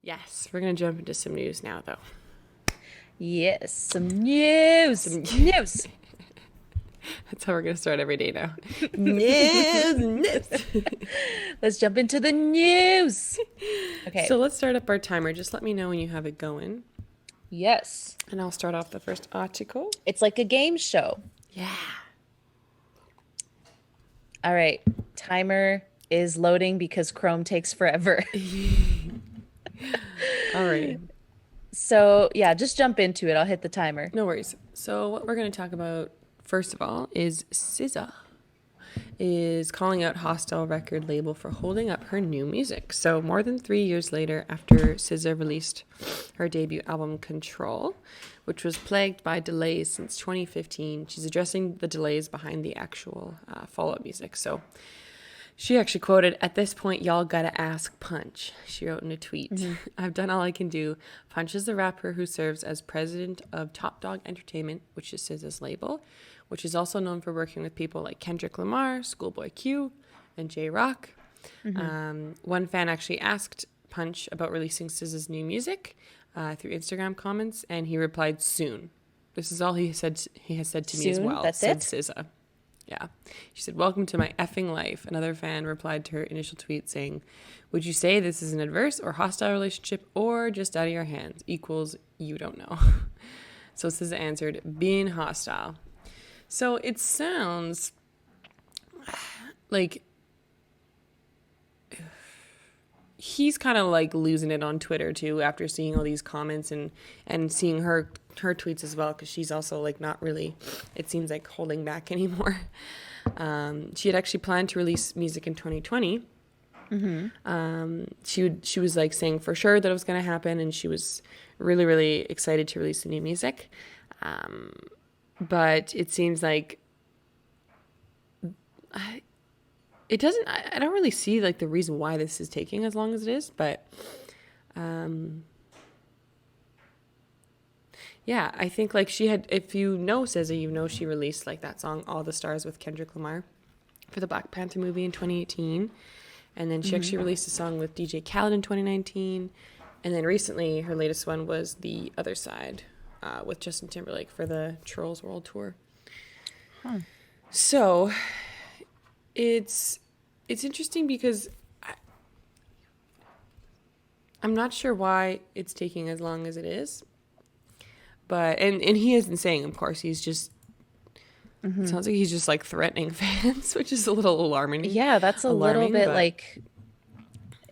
Yes, we're going to jump into some news now, though. Yes, some news. Some News. That's how we're going to start every day now. News, news. Let's jump into the news. Okay. So let's start up our timer. Just let me know when you have it going. Yes. And I'll start off the first article. It's like a game show. Yeah. All right. Timer is loading because Chrome takes forever. All right. So, yeah, just jump into it. I'll hit the timer. No worries. So what we're going to talk about, first of all, is SZA is calling out Hostile record label for holding up her new music. So more than 3 years later, after SZA released her debut album Control, which was plagued by delays since 2015, she's addressing the delays behind the actual follow-up music. So she actually quoted, "At this point, y'all gotta ask Punch." She wrote in a tweet, "I've done all I can do. Punch is the rapper who serves as president of Top Dog Entertainment, which is SZA's label, which is also known for working with people like Kendrick Lamar, Schoolboy Q, and J-Rock." One fan actually asked Punch about releasing SZA's new music through Instagram comments, and he replied, "Soon." This is all he said. He has said to me as Soon? well. That's said it? SZA. Yeah. She said, "Welcome to my effing life." Another fan replied to her initial tweet saying, "Would you say this is an adverse or hostile relationship or just out of your hands? Equals, you don't know." So SZA answered, "Being hostile." So it sounds like he's kind of like losing it on Twitter too after seeing all these comments and seeing her tweets as well, because she's also like not really, it seems like, holding back anymore. She had actually planned to release music in 2020. She was like saying for sure that it was going to happen, and she was really, really excited to release the new music. But it seems like it doesn't, I don't really see like the reason why this is taking as long as it is, but yeah, I think like she had, if you know SZA, you know she released like that song All the Stars with Kendrick Lamar for the Black Panther movie in 2018, and then she actually released a song with DJ Khaled in 2019, and then recently her latest one was The Other Side with Justin Timberlake for the Trolls World Tour. So it's interesting because I'm not sure why it's taking as long as it is, but and he isn't saying, of course, he's just it sounds like he's just like threatening fans, which is a little alarming. Yeah, that's a little bit But like,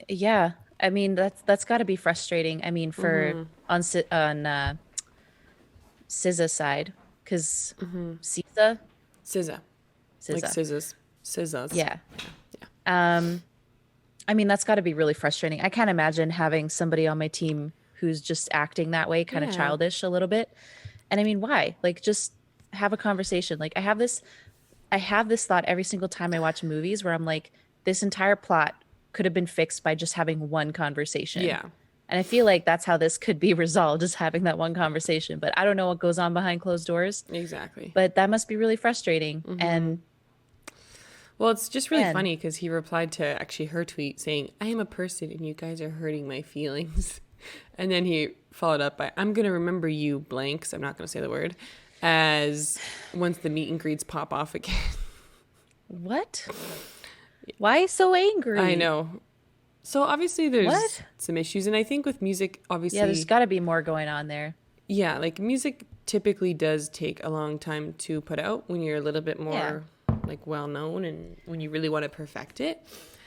yeah. I mean, that's got to be frustrating. I mean, for on SZA's side, because SZA, SZA, like SZA, SZA's. yeah. Yeah. I mean, that's got to be really frustrating. I can't imagine having somebody on my team who's just acting that way, kind of Yeah. childish a little bit. And I mean, why? Like, just have a conversation. Like, I have this thought every single time I watch movies where I'm like, this entire plot could have been fixed by just having one conversation. Yeah. And I feel like that's how this could be resolved, just having that one conversation. But I don't know what goes on behind closed doors. Exactly. But that must be really frustrating. And Well, it's just really man, funny because he replied to actually her tweet saying, "I am a person and you guys are hurting my feelings." And then he followed up by, "I'm going to remember you blank," so I'm not going to say the word, as once the meet and greets pop off again. what? Why so angry? I know. So obviously there's What? some issues. And I think with music, obviously, Yeah, there's got to be more going on there. yeah, like music typically does take a long time to put out when you're a little bit more like well known and when you really want to perfect it.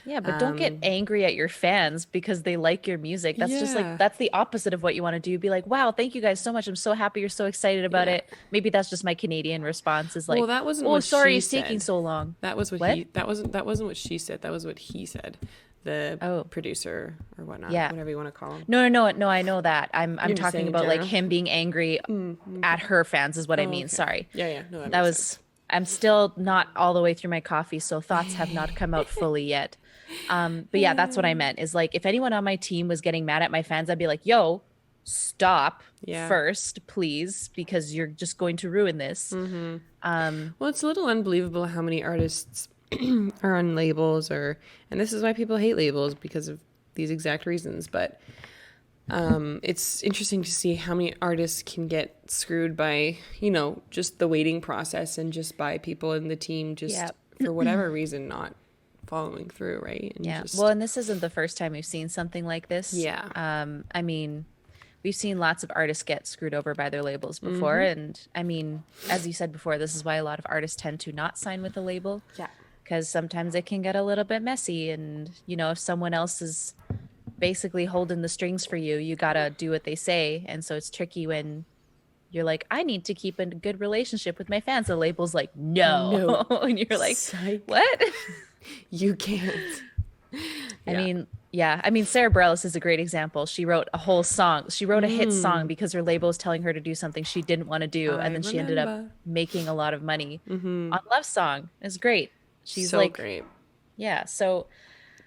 Yeah, but don't get angry at your fans because they like your music. That's just Yeah. like, that's the opposite of what you want to do. Be like, wow, thank you guys so much. I'm so happy you're so excited about Yeah. it. Maybe that's just my Canadian response is like, Well, that wasn't oh, what sorry, she it's taking said. so long. That was what What? he that wasn't what she said. That was what he said. The Oh, producer or whatnot, yeah. whatever you want to call him. No, I know that. I'm You're just saying talking in about like general. him being angry at her fans is what I Oh, mean. okay. Sorry. Yeah, no, that That makes was sense. I'm still not all the way through my coffee, so thoughts have not come out fully yet. But yeah, that's what I meant. Is like if anyone on my team was getting mad at my fans, I'd be like, "Yo, stop Yeah. first, please, because you're just going to ruin this." Well, it's a little unbelievable how many artists are on labels and this is why people hate labels because of these exact reasons. But It's interesting to see how many artists can get screwed by, just the waiting process and just by people in the team just for whatever reason not following through, right? And Yeah. just Well, and this isn't the first time we've seen something like this. yeah. I mean, we've seen lots of artists get screwed over by their labels before. And I mean, as you said before, this is why a lot of artists tend to not sign with a label. Yeah. Because sometimes it can get a little bit messy. And, if someone else is basically holding the strings for you, you got to do what they say. And so it's tricky when you're like, I need to keep a good relationship with my fans. The label's like, no. And you're like, Psych. what? You can't. I mean, Sarah Bareilles is a great example. She wrote a whole song. She wrote a hit song because her label was telling her to do something she didn't want to do. And then she ended up making a lot of money on Love Song. It's great. She's so like, great. Yeah. So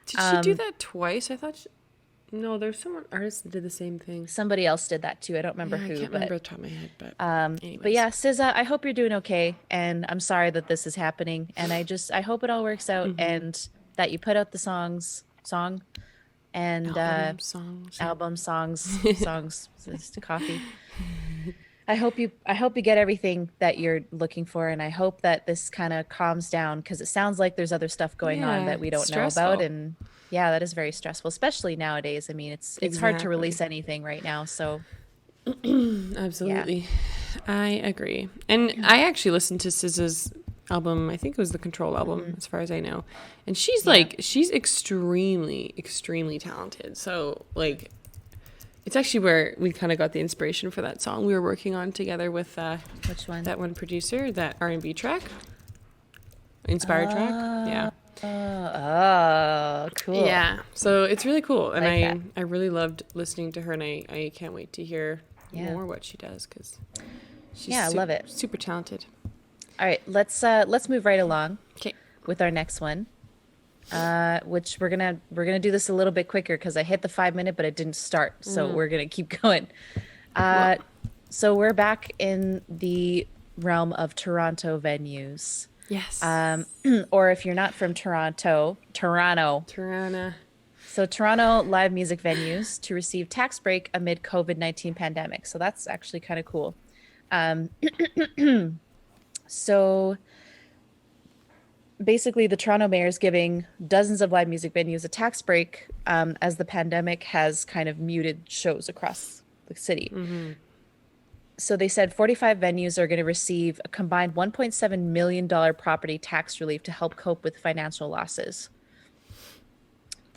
did she do that twice? I thought no, there's someone artist that did the same thing. Somebody else did that too. I don't remember who. I can't remember the top of my head, but but yeah, SZA, I hope you're doing okay, and I'm sorry that this is happening, and I hope it all works out, and that you put out the songs, and album songs, it's to coffee. I hope you get everything that you're looking for, and I hope that this kind of calms down, because it sounds like there's other stuff going on that we don't know about, and yeah, that is very stressful, especially nowadays. I mean, it's hard to release anything right now, so absolutely. I agree. And I actually listened to SZA's album. I think it was the Control album, as far as I know. And she's she's extremely, extremely talented. So it's actually where we kind of got the inspiration for that song we were working on together with which one? That one producer, that R&B track, inspired track. Yeah. Oh, cool. Yeah. So it's really cool. And I really loved listening to her, and I can't wait to hear more what she does, because she's I love it. Super talented. All right, let's move right along. Okay. With our next one. Which we're gonna do this a little bit quicker because I hit the 5-minute, but it didn't start. So we're gonna keep going. So we're back in the realm of Toronto venues. Yes. Or if you're not from Toronto. So Toronto live music venues to receive tax break amid COVID-19 pandemic. So that's actually kind of cool. So basically the Toronto mayor is giving dozens of live music venues a tax break as the pandemic has kind of muted shows across the city. So they said 45 venues are going to receive a combined $1.7 million property tax relief to help cope with financial losses.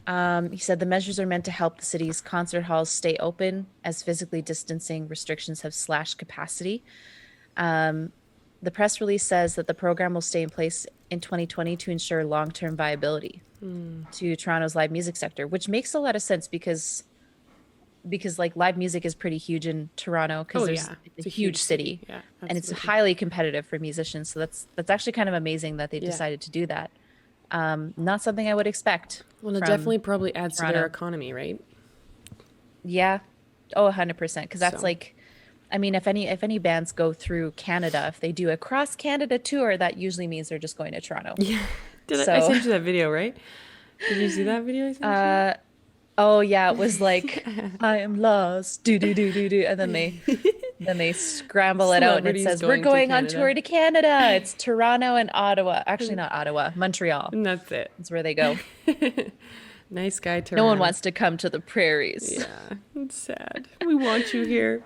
He said the measures are meant to help the city's concert halls stay open as physically distancing restrictions have slashed capacity. The press release says that the program will stay in place in 2020 to ensure long-term viability to Toronto's live music sector, which makes a lot of sense because live music is pretty huge in Toronto because it's a huge city, and it's highly competitive for musicians. So that's actually kind of amazing that they decided to do that. Not something I would expect. Well, it definitely probably adds Toronto. to their economy, right? Yeah. Oh, 100%. Because that's I mean, if any bands go through Canada, if they do a cross Canada tour, that usually means they're just going to Toronto. Yeah. I sent you that video, right? Did you see that video I sent you? Oh yeah, it was like I am lost, do, and then they scramble it out and it says we're going on tour to Canada. It's Toronto and Ottawa. Actually, not Ottawa, Montreal. And that's it. That's where they go. Nice guy, Toronto. No one wants to come to the prairies. Yeah, it's sad. We want you here.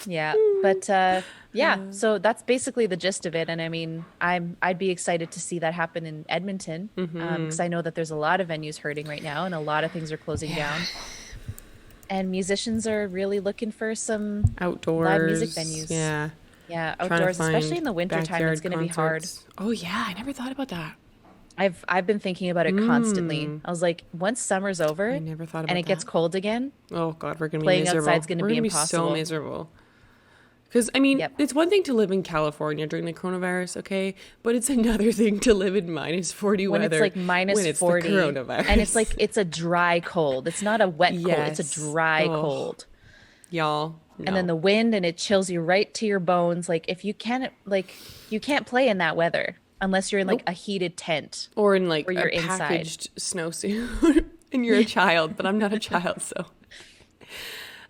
Yeah, but so that's basically the gist of it. And I mean, I'd be excited to see that happen in Edmonton because I know that there's a lot of venues hurting right now and a lot of things are closing down. And musicians are really looking for some outdoors live music venues. Yeah, outdoors, especially in the wintertime. It's going to be hard. Oh yeah, I never thought about that. I've been thinking about it constantly. I was like, once summer's over, I never thought about and it gets cold again. Oh God, we're gonna be playing miserable. Outside's gonna be impossible. So miserable. Because, I mean, it's one thing to live in California during the coronavirus, okay? But it's another thing to live in minus 40 when weather. It's like minus when it's 40. The coronavirus. And it's like, it's a dry cold. It's not a wet cold. It's a dry cold. Y'all. No. And then the wind, and it chills you right to your bones. Like, if you can't, you can't play in that weather unless you're in like a heated tent. Or in like you're a packaged snowsuit. And you're a child, but I'm not a child, so.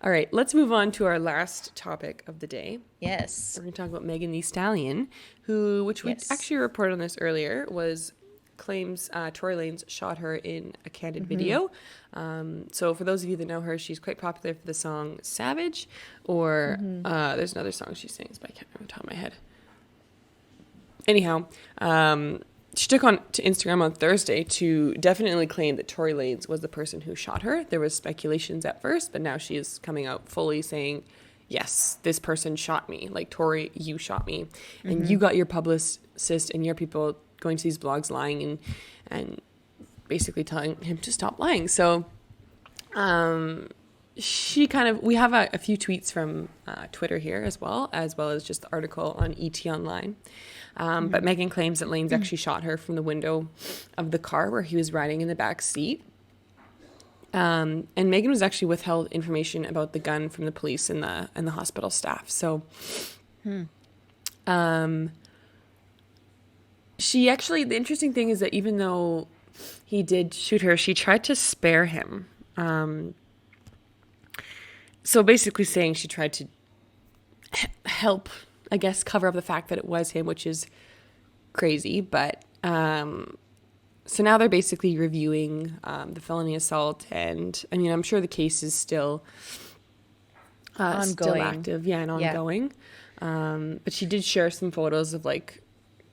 All right, let's move on to our last topic of the day. Yes. We're going to talk about Megan Thee Stallion, which we actually reported on this earlier, claims Tory Lanez shot her in a candid video. So for those of you that know her, she's quite popular for the song Savage, or there's another song she sings, but I can't remember off the top of my head. Anyhow, she took on to Instagram on Thursday to definitely claim that Tory Lanez was the person who shot her. There was speculations at first, but now she is coming out fully saying, yes, this person shot me. Like, Tory, you shot me. And you got your publicist and your people going to these blogs lying and basically telling him to stop lying. So we have a few tweets from Twitter here as well as just the article on ET Online. But Megan claims that Lanez actually shot her from the window of the car where he was riding in the back seat. And Megan was actually withheld information about the gun from the police and the hospital staff. So, the interesting thing is that even though he did shoot her, she tried to spare him. So basically saying she tried to help, I guess, cover up the fact that it was him, which is crazy. But so now they're basically reviewing the felony assault, and I mean, I'm sure the case is still active, and ongoing. But she did share some photos of like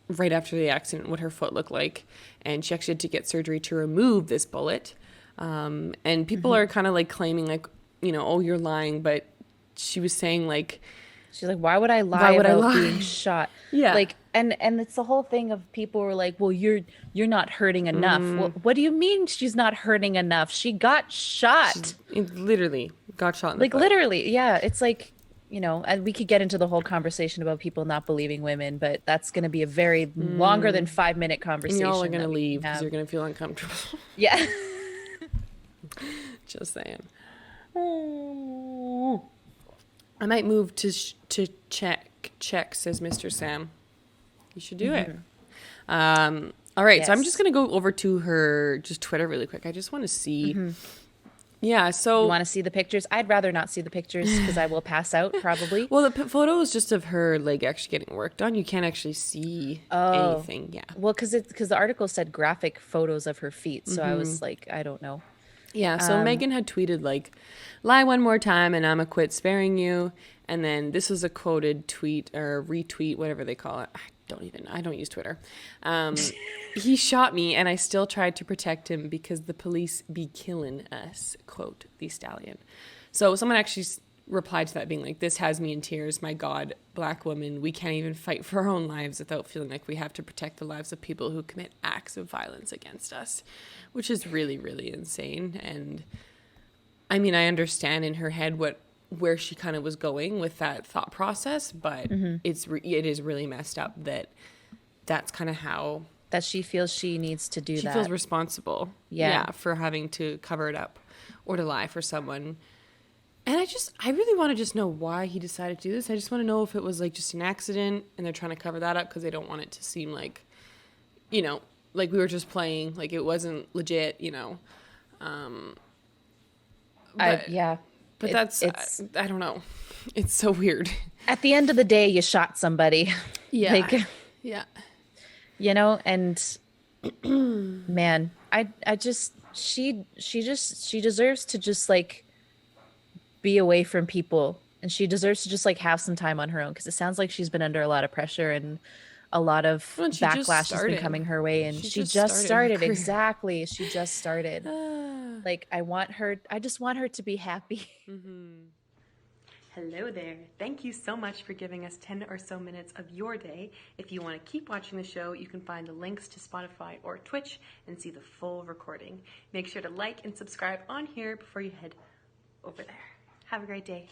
right after the accident what her foot looked like, and she actually had to get surgery to remove this bullet. And people are kind of like claiming like, oh, you're lying, but she was saying like, she's like, why would I lie about being shot? Yeah. Like, and it's the whole thing of people were like, well, you're not hurting enough. Well, what do you mean she's not hurting enough? She got shot. She literally got shot in the foot. Literally. Yeah. It's like, and we could get into the whole conversation about people not believing women, but that's going to be a very longer than 5-minute conversation. And y'all are going to leave because you're going to feel uncomfortable. Yeah. Just saying. Oh. I might move to check, says Mr. Sam. You should do it. All right, yes. So I'm just going to go over to her Twitter really quick. I just want to see. Yeah, so... You want to see the pictures? I'd rather not see the pictures because I will pass out probably. Well, the photo is just of her leg actually getting worked on. You can't actually see anything. Yeah. Well, because the article said graphic photos of her feet. So I was like, I don't know. Yeah, so Megan had tweeted like, lie one more time and I'ma quit sparing you. And then this was a quoted tweet or retweet, whatever they call it. I don't use Twitter. He shot me and I still tried to protect him because the police be killing us, quote, the Stallion. So someone actually replied to that being like, this has me in tears. My God, Black woman, we can't even fight for our own lives without feeling like we have to protect the lives of people who commit acts of violence against us, which is really, really insane. And I mean, I understand in her head where she kind of was going with that thought process, but it is really messed up that that's kind of how that she feels she needs to do that. She feels responsible. Yeah, for having to cover it up or to lie for someone. And I really want to just know why he decided to do this. I just want to know if it was like just an accident and they're trying to cover that up because they don't want it to seem like, like we were just playing, like it wasn't legit, But it's I don't know. It's so weird. At the end of the day, you shot somebody. Yeah. Yeah. And man, she deserves to just like be away from people, and she deserves to just like have some time on her own, because it sounds like she's been under a lot of pressure and a lot of backlash has been coming her way, and she just started. Exactly. She just started. Like, I just want her to be happy. Hello there. Thank you so much for giving us 10 or so minutes of your day. If you want to keep watching the show, you can find the links to Spotify or Twitch and see the full recording. Make sure to like and subscribe on here before you head over there. Have a great day.